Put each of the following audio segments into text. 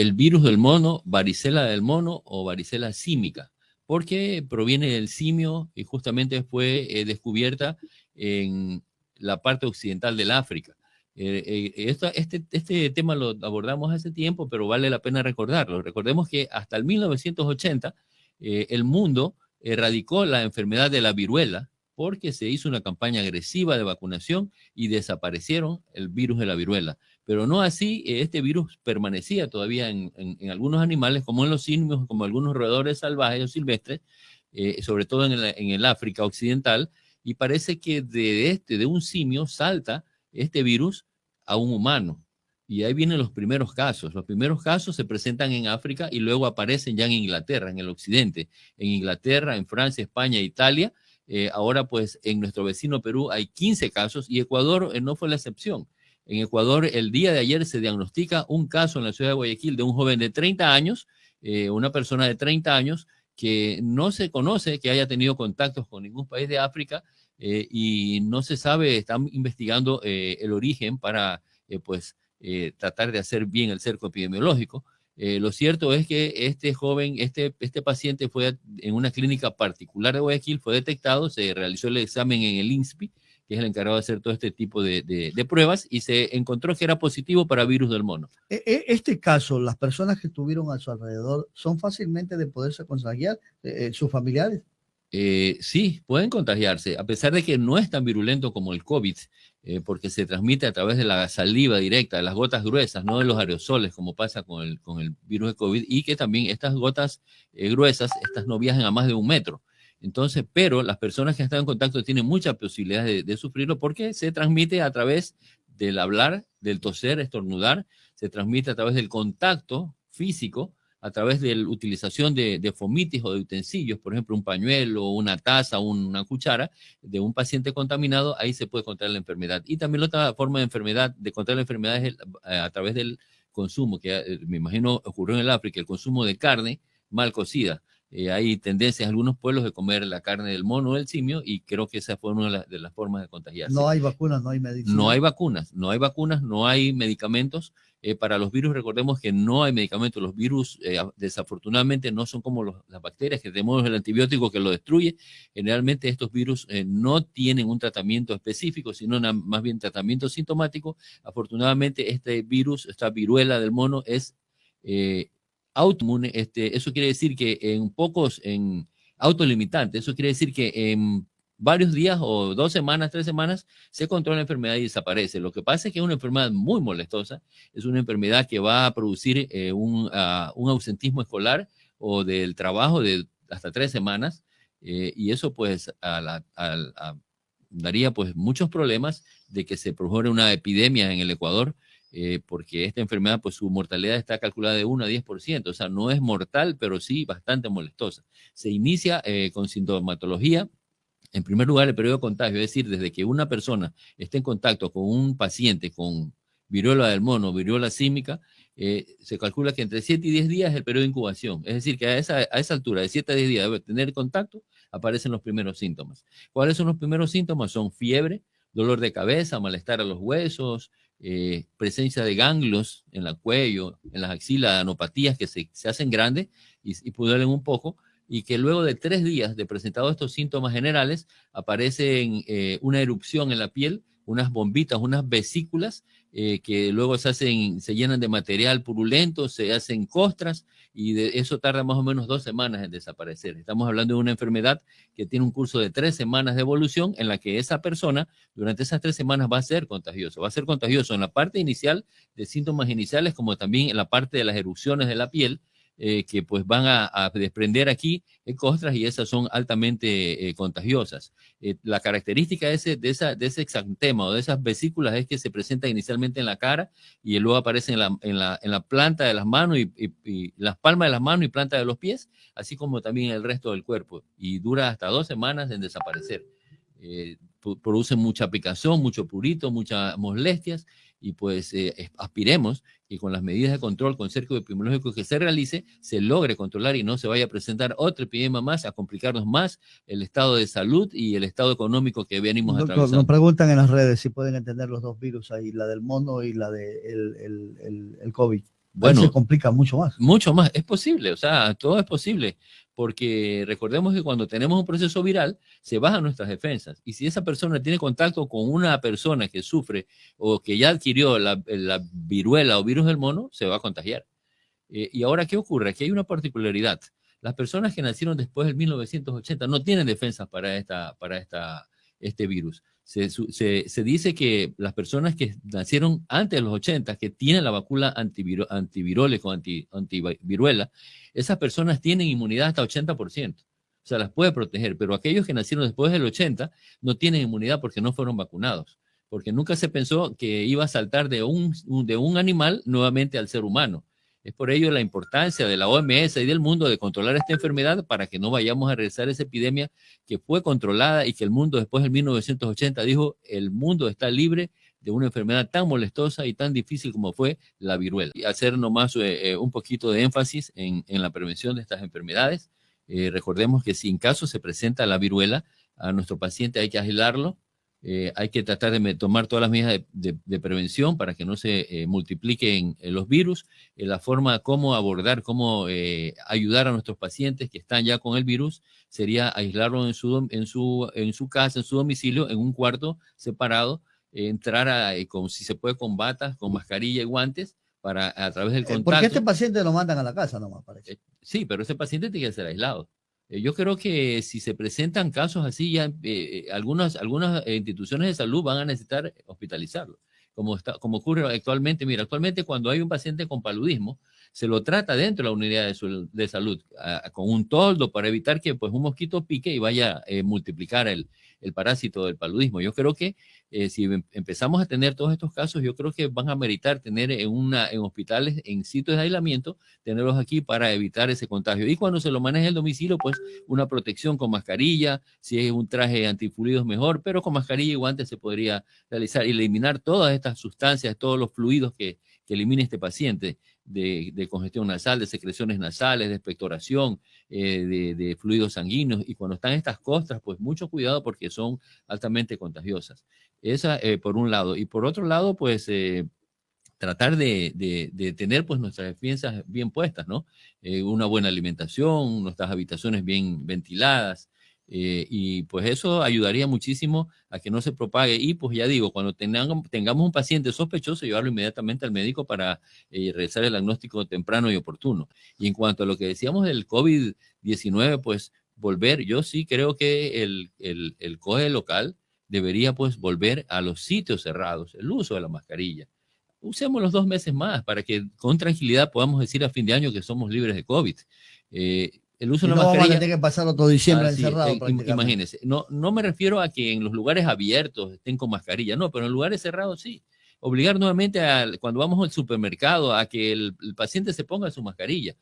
el virus del mono, varicela del mono o varicela símica, porque proviene del simio y justamente fue descubierta en la parte occidental del África. Este tema lo abordamos hace tiempo, pero vale la pena recordarlo. Recordemos que hasta el 1980 el mundo erradicó la enfermedad de la viruela porque se hizo una campaña agresiva de vacunación y desaparecieron el virus de la viruela. Pero no así, este virus permanecía todavía en algunos animales, como en los simios, como algunos roedores salvajes o silvestres, sobre todo en el África occidental, y parece que de un simio salta este virus a un humano. Y ahí vienen los primeros casos. Los primeros casos se presentan en África y luego aparecen ya en Inglaterra, en el occidente. En Inglaterra, en Francia, España, Italia. Ahora, pues, en nuestro vecino Perú hay 15 casos y Ecuador no fue la excepción. En Ecuador, el día de ayer se diagnostica un caso en la ciudad de Guayaquil de un joven de 30 años, una persona de 30 años que no se conoce que haya tenido contactos con ningún país de África y no se sabe, están investigando el origen para, tratar de hacer bien el cerco epidemiológico. Lo cierto es que este joven, este paciente fue en una clínica particular de Guayaquil, fue detectado, se realizó el examen en el INSPI, que es el encargado de hacer todo este tipo de pruebas, y se encontró que era positivo para virus del mono. Este caso, las personas que estuvieron a su alrededor, ¿son fácilmente de poderse contagiar? ¿Sus familiares? Sí, pueden contagiarse, a pesar de que no es tan virulento como el COVID, porque se transmite a través de la saliva directa, de las gotas gruesas, no de los aerosoles, como pasa con el virus de COVID, y que también estas gotas gruesas, estas no viajan a más de 1 metro. Entonces, pero las personas que están en contacto tienen mucha posibilidad de sufrirlo porque se transmite a través del hablar, del toser, estornudar, se transmite a través del contacto físico, a través de la utilización de fomitis o de utensilios, por ejemplo, un pañuelo, una taza, una cuchara de un paciente contaminado, ahí se puede contraer la enfermedad. Y también la otra forma de enfermedad, de contraer la enfermedad es a través del consumo, que me imagino ocurrió en el África, el consumo de carne mal cocida. Hay tendencias en algunos pueblos de comer la carne del mono o del simio y creo que esa fue una de las formas de contagiarse. No hay vacunas, no hay medicinas. No hay vacunas, no hay medicamentos. Para los virus, recordemos que no hay medicamentos. Los virus, desafortunadamente, no son como las bacterias, que tenemos el antibiótico que lo destruye. Generalmente estos virus no tienen un tratamiento específico, sino más bien tratamiento sintomático. Afortunadamente, este virus, esta viruela del mono, es autoinmune. Eso quiere decir que en autolimitante, eso quiere decir que en varios días o 2 semanas, 3 semanas, se controla la enfermedad y desaparece. Lo que pasa es que es una enfermedad muy molestosa, es una enfermedad que va a producir un ausentismo escolar o del trabajo de hasta 3 semanas, y eso pues daría pues muchos problemas de que se produjera una epidemia en el Ecuador, porque esta enfermedad, pues su mortalidad está calculada de 1 a 10%, o sea, no es mortal, pero sí bastante molestosa. Se inicia con sintomatología. En primer lugar, el periodo de contagio, es decir, desde que una persona esté en contacto con un paciente con viruela del mono, viruela símica, se calcula que entre 7 y 10 días es el periodo de incubación. Es decir, que a esa altura de 7 a 10 días debe tener contacto, aparecen los primeros síntomas. ¿Cuáles son los primeros síntomas? Son fiebre, dolor de cabeza, malestar a los huesos, presencia de ganglios en el cuello, en las axilas, anopatías que se hacen grandes y puduelen un poco, y que luego de 3 días de presentado estos síntomas generales, aparecen una erupción en la piel, unas bombitas, unas vesículas, que luego se llenan de material purulento, se hacen costras, y eso tarda más o menos 2 semanas en desaparecer. Estamos hablando de una enfermedad que tiene un curso de 3 semanas de evolución, en la que esa persona, durante esas 3 semanas, va a ser contagioso en la parte inicial de síntomas iniciales, como también en la parte de las erupciones de la piel, que pues van a desprender aquí costras, y esas son altamente contagiosas. La característica de ese exantema o de esas vesículas es que se presenta inicialmente en la cara y luego aparece en la planta de las manos y las palmas de las manos y planta de los pies, así como también en el resto del cuerpo, y dura hasta 2 semanas en desaparecer. Produce mucha picazón, mucho prurito, muchas molestias, y pues aspiremos que con las medidas de control, con cerco epidemiológico que se realice, se logre controlar y no se vaya a presentar otra epidemia más, a complicarnos más el estado de salud y el estado económico que venimos atravesando. Nos preguntan en las redes si pueden entender los dos virus ahí, la del mono y la del el COVID. ahí se Bueno, complica mucho más. mucho más, es posible, o sea, todo es posible, porque recordemos que cuando tenemos un proceso viral, se bajan nuestras defensas, y si esa persona tiene contacto con una persona que sufre o que ya adquirió la viruela o virus del mono, se va a contagiar. Y ahora, ¿qué ocurre? Aquí hay una particularidad. Las personas que nacieron después del 1980 no tienen defensas este virus. Se dice que las personas que nacieron antes de los 80, que tienen la vacuna antiviroles o antiviruela, esas personas tienen inmunidad hasta 80%. O sea, las puede proteger, pero aquellos que nacieron después del 80 no tienen inmunidad porque no fueron vacunados, porque nunca se pensó que iba a saltar de un animal nuevamente al ser humano. Es por ello la importancia de la OMS y del mundo de controlar esta enfermedad para que no vayamos a regresar a esa epidemia que fue controlada y que el mundo después del 1980 dijo, el mundo está libre de una enfermedad tan molestosa y tan difícil como fue la viruela. Y hacer nomás un poquito de énfasis en la prevención de estas enfermedades. Recordemos que si en caso se presenta la viruela, a nuestro paciente hay que aislarlo, hay que tratar de tomar todas las medidas de prevención para que no se multipliquen los virus, la forma cómo abordar, cómo ayudar a nuestros pacientes que están ya con el virus, sería aislarlo en su casa, en su domicilio, en un cuarto separado, entrar si se puede con batas, con mascarilla y guantes, para a través del contacto. Porque este paciente lo mandan a la casa nomás, parece. Sí, pero ese paciente tiene que ser aislado. Yo creo que si se presentan casos así, ya algunas instituciones de salud van a necesitar hospitalizarlo, como ocurre actualmente. Mira, actualmente cuando hay un paciente con paludismo, se lo trata dentro de la unidad de salud con un toldo para evitar que pues, un mosquito pique y vaya a multiplicar el parásito del paludismo. Yo creo que si empezamos a tener todos estos casos, yo creo que van a meritar tener en hospitales, en sitios de aislamiento, tenerlos aquí para evitar ese contagio. Y cuando se lo maneja en el domicilio, pues una protección con mascarilla, si es un traje antifluidos mejor, pero con mascarilla y guantes se podría realizar y eliminar todas estas sustancias, todos los fluidos que elimine este paciente de congestión nasal, de secreciones nasales, de expectoración, de fluidos sanguíneos. Y cuando están estas costras, pues mucho cuidado porque son altamente contagiosas. Esa por un lado. Y por otro lado, pues tratar de tener pues nuestras defensas bien puestas, ¿no? Una buena alimentación, nuestras habitaciones bien ventiladas, y pues eso ayudaría muchísimo a que no se propague. Y pues ya digo, cuando tengamos un paciente sospechoso, llevarlo inmediatamente al médico para realizar el diagnóstico temprano y oportuno. Y en cuanto a lo que decíamos del COVID-19, pues yo sí creo que el COE local debería pues volver a los sitios cerrados, el uso de la mascarilla. Usemos los 2 meses más para que con tranquilidad podamos decir a fin de año que somos libres de COVID. El uso de la mascarilla. Vamos a tener que pasarlo todo diciembre encerrado. Imagínense, no me refiero a que en los lugares abiertos estén con mascarilla, no, pero en lugares cerrados sí. Obligar nuevamente cuando vamos al supermercado a que el paciente se ponga su mascarilla.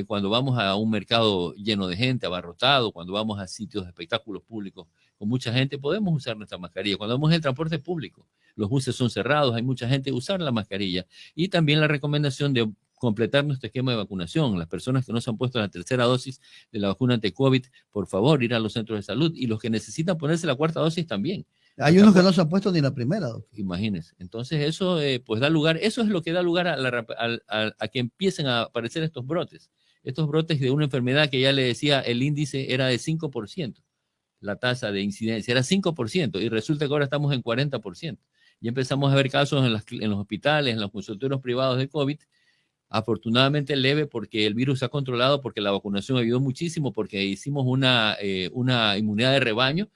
Cuando vamos a un mercado lleno de gente, abarrotado, cuando vamos a sitios de espectáculos públicos con mucha gente, podemos usar nuestra mascarilla. Cuando vamos en el transporte público, los buses son cerrados, hay mucha gente, usar la mascarilla. Y también la recomendación de completar nuestro esquema de vacunación. Las personas que no se han puesto la tercera dosis de la vacuna ante-COVID, por favor, ir a los centros de salud. Y los que necesitan ponerse la cuarta dosis también. Hay unos que no se han puesto ni la primera dosis. Imagínense. Entonces eso pues da lugar, eso es lo que da lugar a que empiecen a aparecer estos brotes de una enfermedad que ya le decía, el índice era de 5%. La tasa de incidencia era 5% y resulta que ahora estamos en 40%. Ya empezamos a ver casos en los hospitales, en los consultorios privados de COVID, afortunadamente leve porque el virus se ha controlado, porque la vacunación ayudó muchísimo, porque hicimos una inmunidad de rebaño,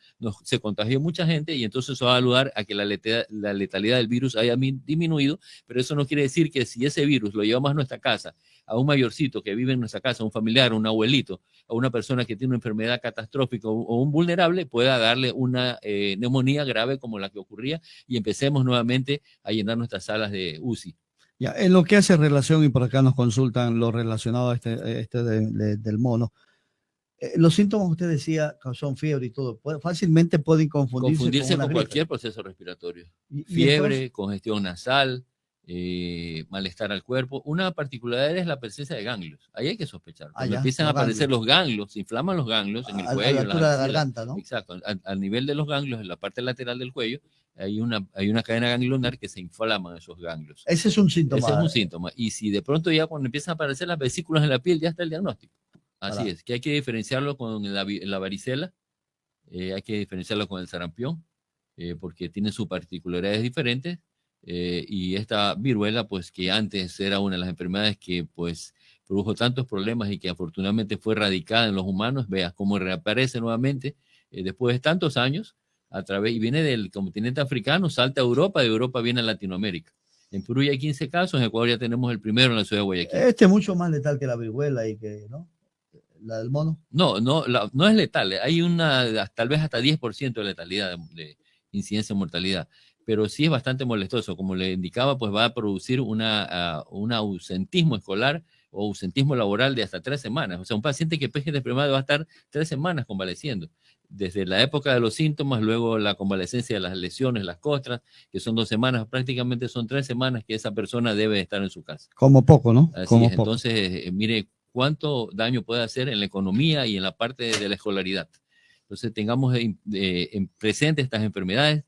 se contagió mucha gente y entonces eso va a ayudar a que la letalidad del virus haya disminuido, pero eso no quiere decir que si ese virus lo llevamos a nuestra casa, a un mayorcito que vive en nuestra casa, a un familiar, a un abuelito, a una persona que tiene una enfermedad catastrófica o un vulnerable, pueda darle una neumonía grave como la que ocurría y empecemos nuevamente a llenar nuestras salas de UCI. Ya, en lo que hace relación, y por acá nos consultan lo relacionado a este del mono, los síntomas, usted decía, son fiebre y todo, fácilmente pueden confundirse con cualquier proceso respiratorio. Fiebre, congestión nasal, malestar al cuerpo. Una particularidad es la presencia de ganglios. Ahí hay que sospechar. Cuando empiezan a aparecer los ganglios, se inflaman los ganglios en el cuello. A la altura de la garganta, ¿no? Exacto, al nivel de los ganglios, en la parte lateral del cuello, hay una cadena ganglionar que se inflaman esos ganglios. Ese es un síntoma. Ese es un síntoma. Y si de pronto ya cuando empiezan a aparecer las vesículas en la piel, ya está el diagnóstico. Así es, que hay que diferenciarlo con la varicela, hay que diferenciarlo con el sarampión, porque tiene sus particularidades diferentes. Y esta viruela, pues que antes era una de las enfermedades que pues produjo tantos problemas y que afortunadamente fue erradicada en los humanos, veas cómo reaparece nuevamente después de tantos años y viene del continente africano, salta a Europa, de Europa viene a Latinoamérica. En Perú ya hay 15 casos, en Ecuador ya tenemos el primero en la ciudad de Guayaquil. Este es mucho más letal que la viruela y que, ¿no? La del mono. No, no es letal, hay tal vez hasta 10% de letalidad, de incidencia en mortalidad, pero sí es bastante molestoso. Como le indicaba, pues va a producir un ausentismo escolar o ausentismo laboral de hasta 3 semanas. O sea, un paciente que peje de enfermedad va a estar 3 semanas convaleciendo. Desde la época de los síntomas, luego la convalecencia de las lesiones, las costras, que son 2 semanas, prácticamente son 3 semanas que esa persona debe estar en su casa. Como poco, ¿no? Así Como es. poco. Entonces, mire cuánto daño puede hacer en la economía y en la parte de la escolaridad. Entonces, tengamos en presente estas enfermedades,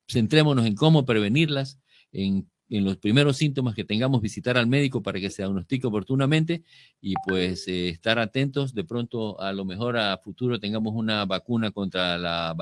centrémonos en cómo prevenirlas, en los primeros síntomas que tengamos, visitar al médico para que se diagnostique oportunamente y pues estar atentos. De pronto, a lo mejor a futuro tengamos una vacuna contra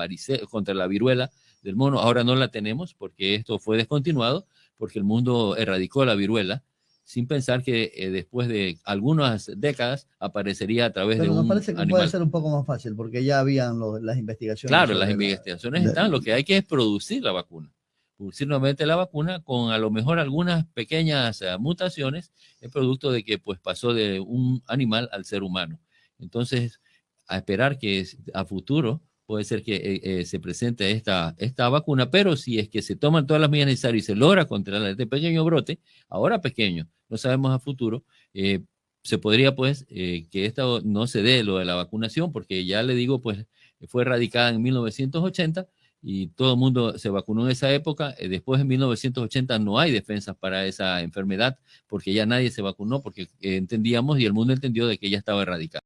contra la viruela del mono. Ahora no la tenemos porque esto fue descontinuado, porque el mundo erradicó la viruela, sin pensar que después de algunas décadas aparecería a través de un animal. Pero nos parece que puede ser un poco más fácil, porque ya habían las investigaciones. Claro, las investigaciones están, lo que hay que es producir la vacuna. Producir nuevamente la vacuna con a lo mejor algunas pequeñas mutaciones, el producto de que pues pasó de un animal al ser humano. Entonces, a esperar que a futuro puede ser que se presente esta vacuna, pero si es que se toman todas las medidas necesarias y se logra controlar este pequeño brote, ahora pequeño, no sabemos a futuro, se podría pues que esto no se dé lo de la vacunación, porque ya le digo, pues fue erradicada en 1980 y todo el mundo se vacunó en esa época. Después de 1980 no hay defensas para esa enfermedad, porque ya nadie se vacunó, porque entendíamos y el mundo entendió de que ya estaba erradicada.